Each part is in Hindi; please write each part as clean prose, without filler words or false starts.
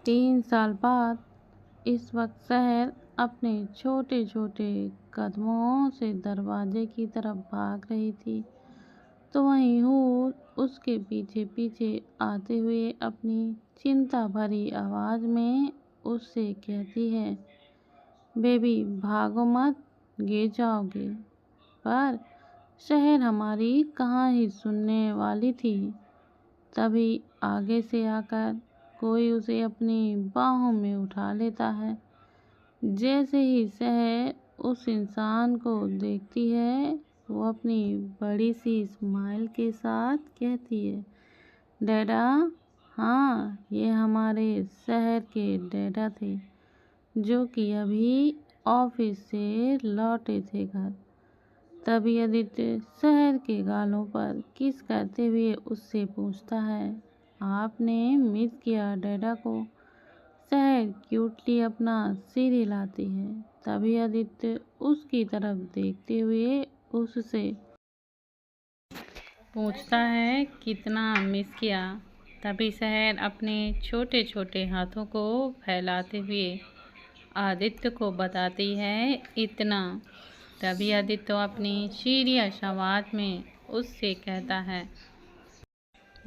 3 साल बाद इस वक्त शहर अपने छोटे छोटे कदमों से दरवाजे की तरफ भाग रही थी, तो वहीं हूर उसके पीछे पीछे आते हुए अपनी चिंता भरी आवाज में उससे कहती है, बेबी भागो मत, गिर जाओगे। पर शहर हमारी कहाँ ही सुनने वाली थी। तभी आगे से आकर कोई उसे अपनी बाहों में उठा लेता है। जैसे ही शहर उस इंसान को देखती है, वो अपनी बड़ी सी स्माइल के साथ कहती है, डैडा। हाँ, ये हमारे शहर के डैडा थे, जो कि अभी ऑफिस से लौटे थे घर। तभी आदित्य शहर के गालों पर किस करते हुए उससे पूछता है, आपने मिस किया डैडा को। शहर क्यूटली अपना सिर हिलाती है। तभी आदित्य उसकी तरफ देखते हुए उससे पूछता है, कितना मिस किया। तभी शहर अपने छोटे छोटे हाथों को फैलाते हुए आदित्य को बताती है, इतना। तभी आदित्य अपनी सीरियस आवाज में उससे कहता है,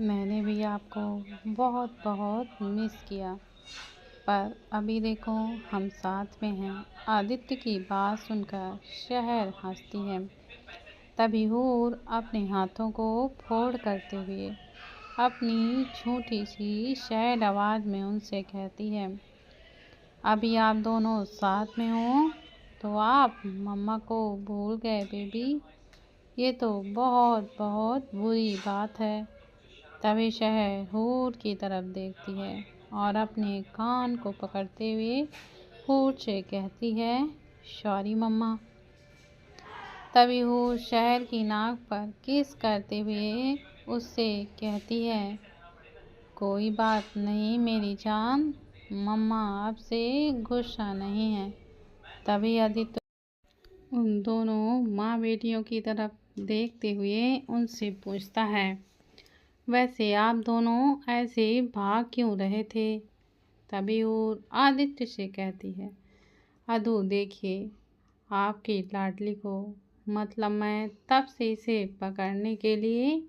मैंने भी आपको बहुत बहुत मिस किया, पर अभी देखो हम साथ में हैं। आदित्य की बात सुनकर शहर हंसती है। तभी हूर अपने हाथों को फोल्ड करते हुए अपनी छोटी सी सैड आवाज में उनसे कहती है, अभी आप दोनों साथ में हो तो आप मम्मा को भूल गए बेबी। ये तो बहुत बहुत बुरी बात है। तभी शहर हूर की तरफ देखती है और अपने कान को पकड़ते हुए हूर से कहती है, सॉरी मम्मा। तभी हूर शहर की नाक पर किस करते हुए उससे कहती है, कोई बात नहीं मेरी जान, मम्मा आपसे गुस्सा नहीं है। तभी आदित्य उन दोनों माँ बेटियों की तरफ देखते हुए उनसे पूछता है, वैसे आप दोनों ऐसे भाग क्यों रहे थे। तभी और आदित्य से कहती है, अदू देखिए आपकी लाडली को, मतलब मैं तब से इसे पकड़ने के लिए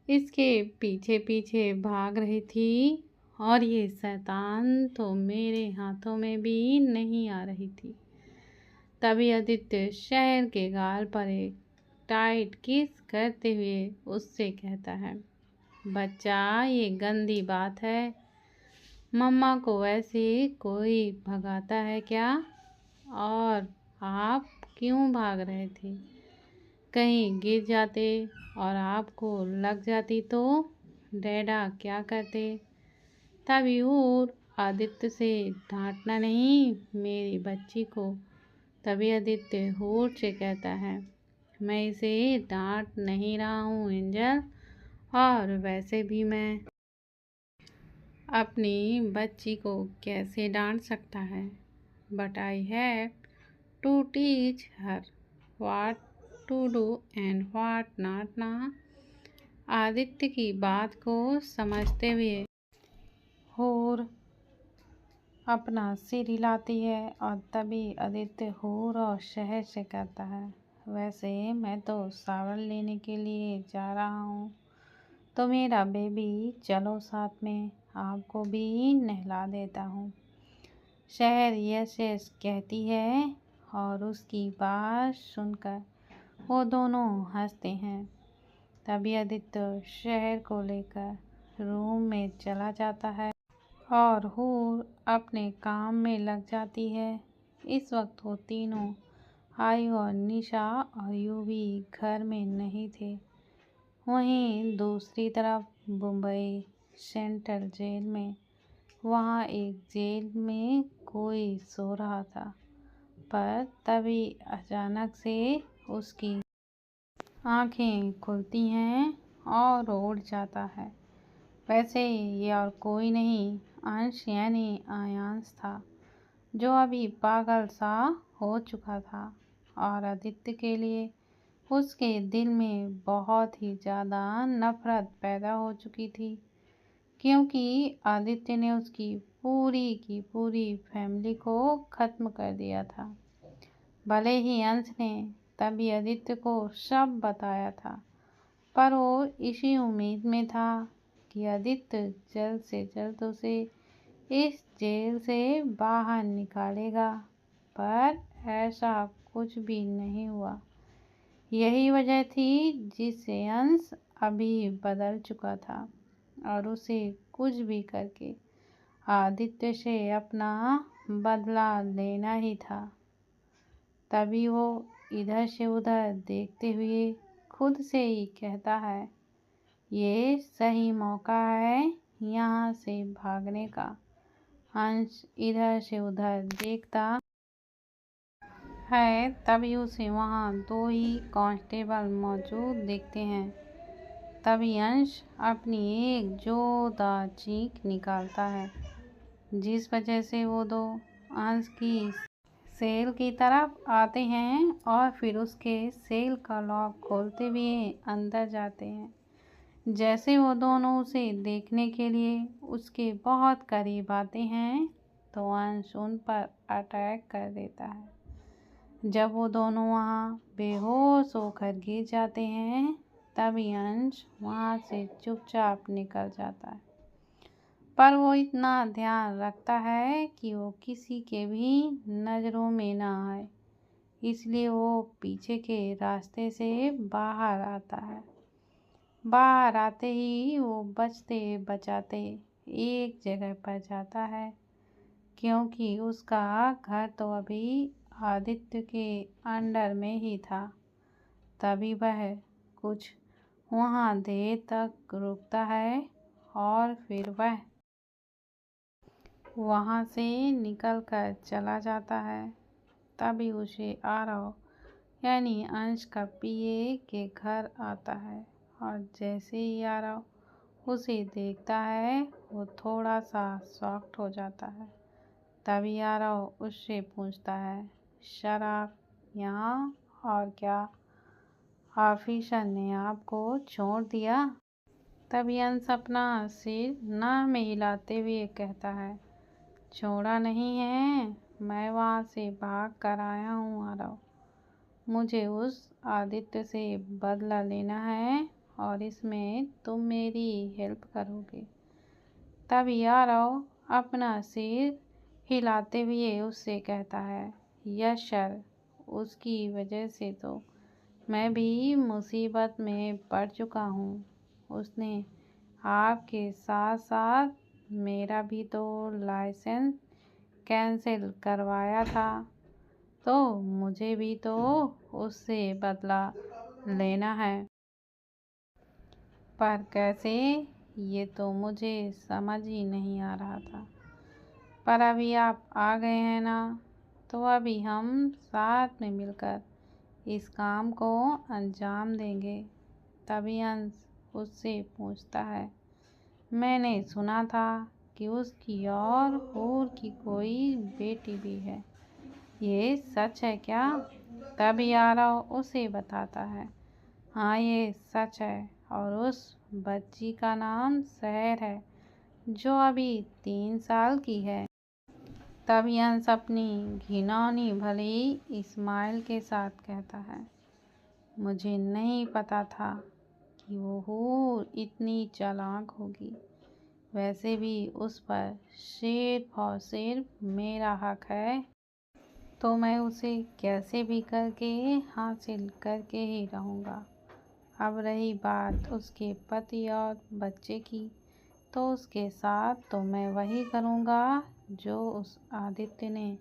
इसके पीछे पीछे भाग रही थी, और ये शैतान तो मेरे हाथों में भी नहीं आ रही थी। तभी आदित्य शहर के गाल पर एक टाइट किस करते हुए उससे कहता है, बच्चा ये गंदी बात है, मम्मा को ऐसे कोई भगाता है क्या। और आप क्यों भाग रहे थे, कहीं गिर जाते और आपको लग जाती तो डैडा क्या करते। तभी और आदित्य से डांटना नहीं मेरी बच्ची को। तभी आदित्य होठ से कहता है, मैं इसे डांट नहीं रहा हूँ एंजल, और वैसे भी मैं अपनी बच्ची को कैसे डांट सकता है, but I have to teach her what to do and what not ना। आदित्य की बात को समझते हुए हूर अपना सिर हिलाती है, और तभी आदित्य हूर और शहर से कहता है, वैसे मैं तो शावर लेने के लिए जा रहा हूँ, तो मेरा बेबी चलो साथ में, आपको भी नहला देता हूँ। शहर यस यस कहती है और उसकी बात सुनकर वो दोनों हंसते हैं। तभी आदित्य शहर को लेकर रूम में चला जाता है और हूर अपने काम में लग जाती है। इस वक्त वो तीनों आयु और निशा और यूवी घर में नहीं थे। वहीं दूसरी तरफ मुंबई सेंट्रल जेल में, वहाँ एक जेल में कोई सो रहा था, पर तभी अचानक से उसकी आंखें खुलती हैं और उड़ जाता है। वैसे ये और कोई नहीं, अंश यानी आयांश था, जो अभी पागल सा हो चुका था, और आदित्य के लिए उसके दिल में बहुत ही ज़्यादा नफरत पैदा हो चुकी थी, क्योंकि आदित्य ने उसकी पूरी की पूरी फैमिली को ख़त्म कर दिया था। भले ही अंश ने तभी आदित्य को सब बताया था, पर वो इसी उम्मीद में था कि आदित्य जल्द से जल्द उसे इस जेल से बाहर निकालेगा, पर ऐसा कुछ भी नहीं हुआ। यही वजह थी जिससे अंश अभी बदल चुका था और उसे कुछ भी करके आदित्य से अपना बदला लेना ही था। तभी वो इधर से उधर देखते हुए खुद से ही कहता है, ये सही मौका है यहाँ से भागने का। अंश इधर से उधर देखता है, तभी उसे वहाँ 2 ही कांस्टेबल मौजूद दिखते हैं। तभी अंश अपनी एक जोरदार चीख निकालता है, जिस वजह से वो 2 अंश की सेल की तरफ आते हैं और फिर उसके सेल का लॉक खोलते हुए अंदर जाते हैं। जैसे वो दोनों उसे देखने के लिए उसके बहुत करीब आते हैं, तो अंश उन पर अटैक कर देता है। जब वो दोनों वहाँ बेहोश होकर गिर जाते हैं, तभी अंश वहाँ से चुपचाप निकल जाता है। पर वो इतना ध्यान रखता है कि वो किसी के भी नज़रों में ना आए, इसलिए वो पीछे के रास्ते से बाहर आता है। बाहर आते ही वो बचते बचाते एक जगह पर जाता है, क्योंकि उसका घर तो अभी आदित्य के अंडर में ही था। तभी वह कुछ वहाँ देर तक रुकता है और फिर वह वहाँ से निकलकर चला जाता है। तभी उसे आरव यानी अंश का पीए के घर आता है और जैसे ही आरव उसे देखता है, वो थोड़ा सा शॉक्ड हो जाता है। तभी आरव उससे पूछता है, सर आप यहाँ, और क्या ऑफिसर ने आपको छोड़ दिया? तभी अंश अपना सिर ना में हिलाते हुए कहता है, छोड़ा नहीं है, मैं वहाँ से भाग कर आया हूँ आरव। मुझे उस आदित्य से बदला लेना है और इसमें तुम मेरी हेल्प करोगे। तभी आरव अपना सिर हिलाते हुए उससे कहता है, यस सर, उसकी वजह से तो मैं भी मुसीबत में पड़ चुका हूँ। उसने आपके साथ साथ मेरा भी तो लाइसेंस कैंसिल करवाया था, तो मुझे भी तो उससे बदला लेना है। पर कैसे, ये तो मुझे समझ ही नहीं आ रहा था। पर अभी आप आ गए हैं ना, तो अभी हम साथ में मिलकर इस काम को अंजाम देंगे। तभी अंश उससे पूछता है, मैंने सुना था कि उसकी और हूर की कोई बेटी भी है, ये सच है क्या? तभी आरव उसे बताता है, हाँ ये सच है, और उस बच्ची का नाम सहर है, जो अभी 3 साल की है। तभी अंश अपनी घिनौनी भली स्माइल के साथ कहता है, मुझे नहीं पता था कि वो हूर इतनी चालाक होगी। वैसे भी उस पर सिर्फ और सिर्फ मेरा हक है, तो मैं उसे कैसे भी करके हासिल करके ही रहूँगा। अब रही बात उसके पति और बच्चे की, तो उसके साथ तो मैं वही करूँगा जो उस आदित्य ने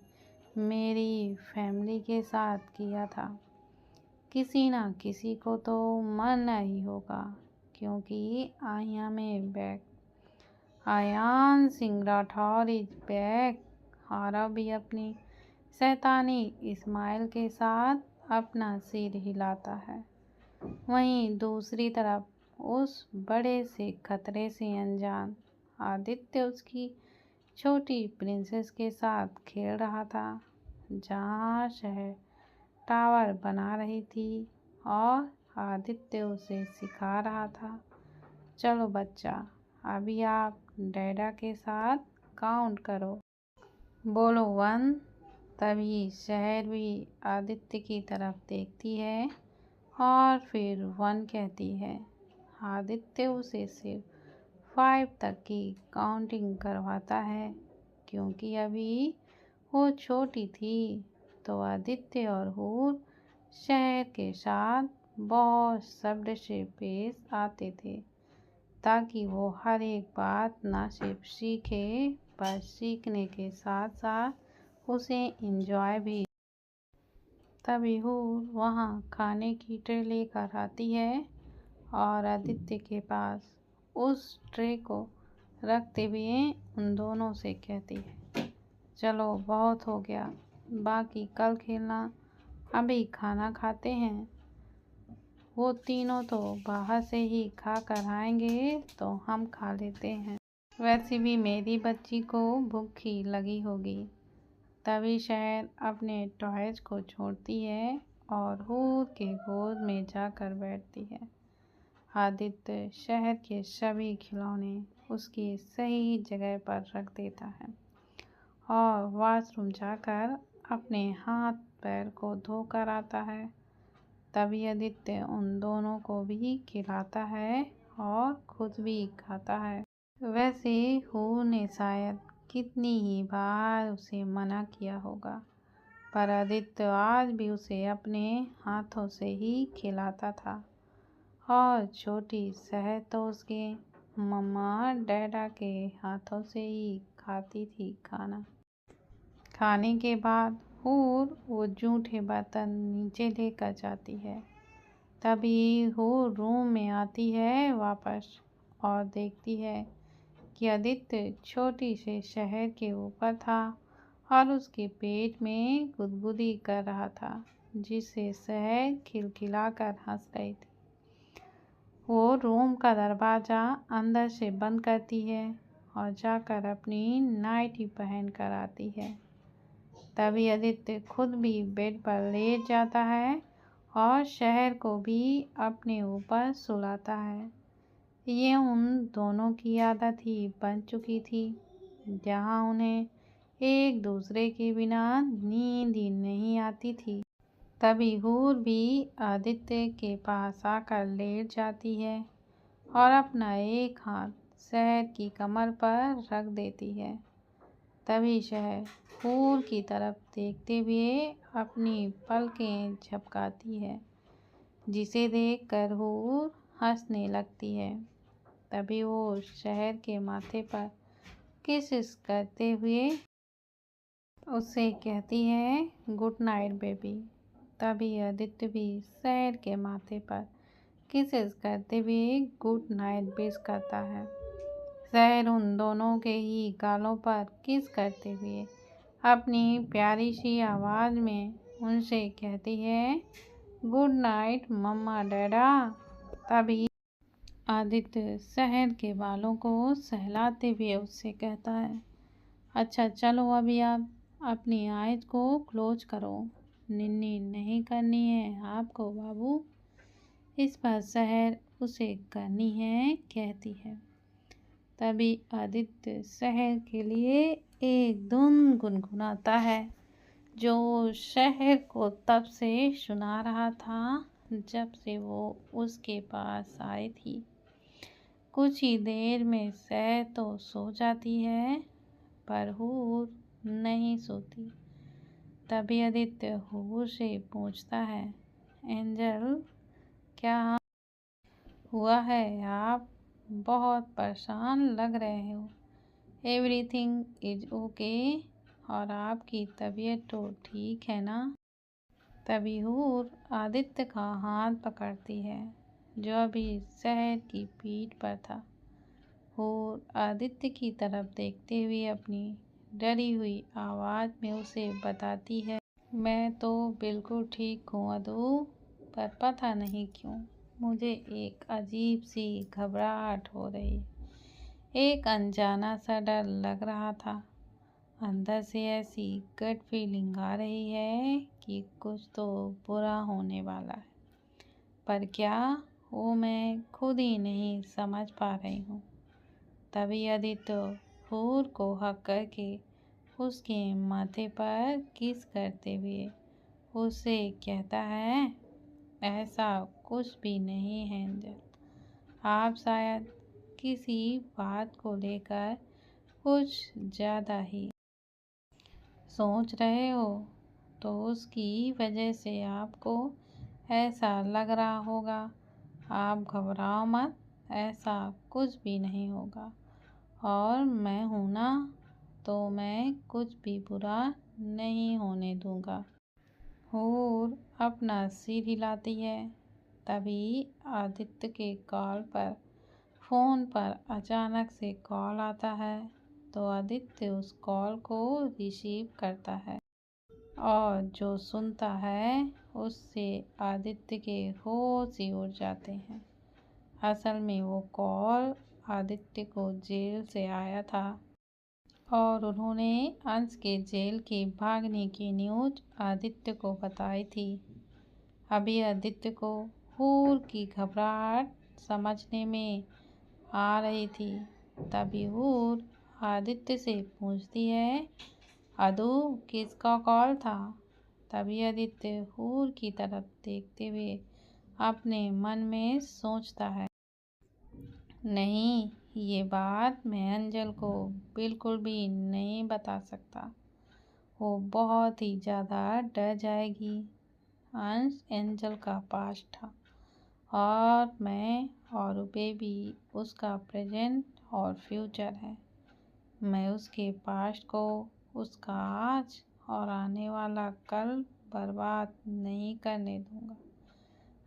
मेरी फैमिली के साथ किया था। किसी ना किसी को तो मरना ही होगा, क्योंकि I am a back. Ayaan Singh Rathore is back. Aarav भी अपनी शैतानी स्माइल के साथ अपना सिर हिलाता है। वहीं दूसरी तरफ उस बड़े से खतरे से अनजान आदित्य उसकी छोटी प्रिंसेस के साथ खेल रहा था, जहाँ शहर टावर बना रही थी और आदित्य उसे सिखा रहा था, चलो बच्चा, अभी आप डैडा के साथ काउंट करो। बोलो 1। तभी शहर भी आदित्य की तरफ देखती है और फिर 1 कहती है। आदित्य उसे सिर्फ 5 तक की काउंटिंग करवाता है, क्योंकि अभी वो छोटी थी। तो आदित्य और हूर शहर के साथ बहुत सब्र से पेश आते थे, ताकि वो हर एक बात ना सिर्फ सीखे, पर सीखने के साथ साथ उसे एंजॉय भी। तभी हूर वहाँ खाने की ट्रे लेकर आती है और आदित्य के पास उस ट्रे को रखते हुए उन दोनों से कहती है, चलो बहुत हो गया, बाकी कल खेलना, अभी खाना खाते हैं। वो तीनों तो बाहर से ही खा कर आएंगे, तो हम खा लेते हैं। वैसे भी मेरी बच्ची को भूखी लगी होगी। तभी शहर अपने टॉयज को छोड़ती है और हूर के गोद में जाकर बैठती है। आदित्य शहर के सभी खिलौने उसकी सही जगह पर रख देता है और वॉशरूम जाकर अपने हाथ पैर को धोकर आता है। तभी आदित्य उन दोनों को भी खिलाता है और खुद भी खाता है। वैसे हूर ने शायद कितनी ही बार उसे मना किया होगा, पर आदित्य आज भी उसे अपने हाथों से ही खिलाता था। और छोटी शहर तो उसके मम्मा डैडा के हाथों से ही खाती थी खाना। खाने के बाद हूर वो जूठे बर्तन नीचे लेकर जाती है। तभी हूर रूम में आती है वापस और देखती है कि आदित्य छोटी से शहर के ऊपर था और उसके पेट में गुदगुदी कर रहा था, जिससे शहर खिलखिलाकर हंस रही थी। वो रूम का दरवाज़ा अंदर से बंद करती है और जाकर अपनी नाइटी पहन कर आती है। तभी आदित्य खुद भी बेड पर लेट जाता है और शहर को भी अपने ऊपर सुलाता है। ये उन दोनों की आदत ही बन चुकी थी, जहाँ उन्हें एक दूसरे के बिना नींद ही नहीं आती थी। तभी हूर भी आदित्य के पास आकर लेट जाती है और अपना एक हाथ शहर की कमर पर रख देती है। तभी शहर हूर की तरफ देखते हुए अपनी पलकें झपकाती है, जिसे देखकर हूर हंसने लगती है। तभी वो शहर के माथे पर किस करते हुए उससे कहती है, गुड नाइट बेबी। तभी आदित्य भी शहर के माथे पर किस करते हुए गुड नाइट विश करता है। शहर उन दोनों के ही गालों पर किस करते हुए अपनी प्यारी सी आवाज़ में उनसे कहती है, गुड नाइट मम्मा डैडा। तभी आदित्य शहर के बालों को सहलाते हुए उससे कहता है, अच्छा चलो अभी आप अपनी आइज़ को क्लोज करो, निन्नी नहीं करनी है आपको बाबू। इस पर शहर उसे करनी है कहती है। तभी आदित्य शहर के लिए एक धुन गुनगुनाता है, जो शहर को तब से सुना रहा था जब से वो उसके पास आई थी। कुछ ही देर में शहर तो सो जाती है, पर हूर नहीं सोती। तभी आदित्य हूर से पूछता है, एंजल क्या हुआ है, आप बहुत परेशान लग रहे हो। एवरीथिंग इज ओके, और आपकी तबीयत तो ठीक है ना। तभी हूर आदित्य का हाथ पकड़ती है, जो अभी शहर की पीठ पर था। हूर आदित्य की तरफ देखते हुए अपनी डरी हुई आवाज़ में उसे बताती है, मैं तो बिल्कुल ठीक हूँ अदू, पर पता नहीं क्यों मुझे एक अजीब सी घबराहट हो रही है। एक अनजाना सा डर लग रहा था। अंदर से ऐसी गट फीलिंग आ रही है कि कुछ तो बुरा होने वाला है, पर क्या, वो मैं खुद ही नहीं समझ पा रही हूँ। तभी आदित्य हूर को हक करके उसके माथे पर किस करते हुए उससे कहता है, ऐसा कुछ भी नहीं है एंजल। आप शायद किसी बात को लेकर कुछ ज़्यादा ही सोच रहे हो, तो उसकी वजह से आपको ऐसा लग रहा होगा। आप घबराओ मत, ऐसा कुछ भी नहीं होगा। और मैं हूं ना, तो मैं कुछ भी बुरा नहीं होने दूंगा। हूर अपना सिर हिलाती है। तभी आदित्य के फ़ोन पर अचानक से कॉल आता है। तो आदित्य उस कॉल को रिसीव करता है और जो सुनता है उससे आदित्य के होश ही उड़ जाते हैं। असल में वो कॉल आदित्य को जेल से आया था और उन्होंने अंश के जेल के भागने की न्यूज़ आदित्य को बताई थी। अभी आदित्य को हूर की घबराहट समझने में आ रही थी। तभी हूर आदित्य से पूछती है, अदू किसका कॉल था? तभी आदित्य हूर की तरफ देखते हुए अपने मन में सोचता है, नहीं, ये बात मैं अंजल को बिल्कुल भी नहीं बता सकता। वो बहुत ही ज़्यादा डर जाएगी। अंश एंजल का पास्ट था और मैं और बेबी उसका प्रेजेंट और फ्यूचर है। मैं उसके पास्ट को, उसका आज और आने वाला कल बर्बाद नहीं करने दूंगा।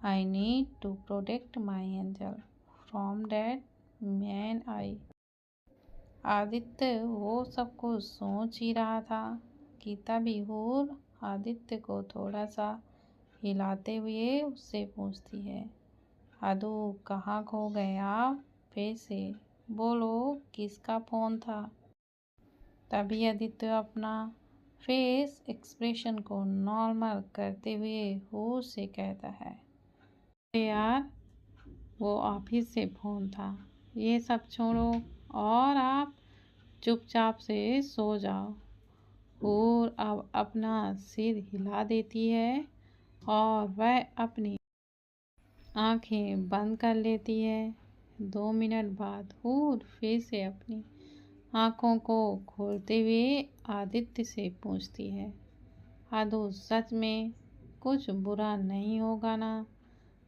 I need to protect my angel from that man I. Aditya वो सब कुछ सोच ही रहा था कि तभी हूर आदित्य को थोड़ा सा हिलाते हुए उससे पूछती है, अदू कहाँ खो गए आप? फिर से बोलो, किसका फ़ोन था? तभी आदित्य अपना फेस एक्सप्रेशन को नॉर्मल करते हुए हूर से कहता है, यार वो ऑफिस से फ़ोन था, ये सब छोड़ो और आप चुपचाप से सो जाओ। हूर अब अपना सिर हिला देती है और वह अपनी आंखें बंद कर लेती है। 2 मिनट बाद हूर फिर से अपनी आंखों को खोलते हुए आदित्य से पूछती है, आदू सच में कुछ बुरा नहीं होगा ना?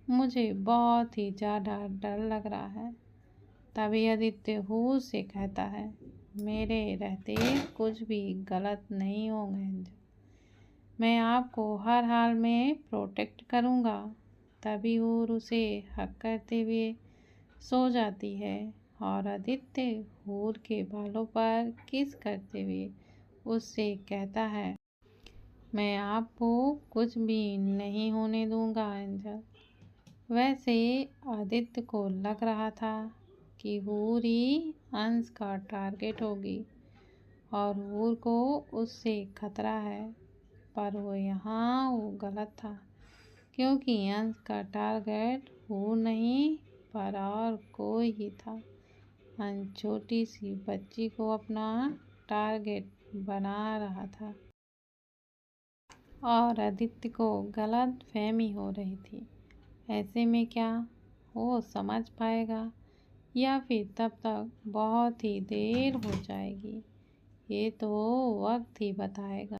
मुझे बहुत ही ज़्यादा डर लग रहा है। तभी आदित्य हूर से कहता है, मेरे रहते कुछ भी गलत नहीं होगा एंजल। मैं आपको हर हाल में प्रोटेक्ट करूँगा। तभी हूर उसे हक करते हुए सो जाती है और आदित्य हूर के बालों पर किस करते हुए उससे कहता है, मैं आपको कुछ भी नहीं होने दूंगा एंजल। वैसे आदित्य को लग रहा था कि हूर ही अंश का टारगेट होगी और हूर को उससे खतरा है, पर वो गलत था, क्योंकि अंश का टारगेट हूर नहीं पर और कोई ही था। अंश छोटी सी बच्ची को अपना टारगेट बना रहा था और आदित्य को गलत फहमी हो रही थी। ऐसे में क्या वो समझ पाएगा या फिर तब तक बहुत ही देर हो जाएगी? ये तो वक्त ही बताएगा।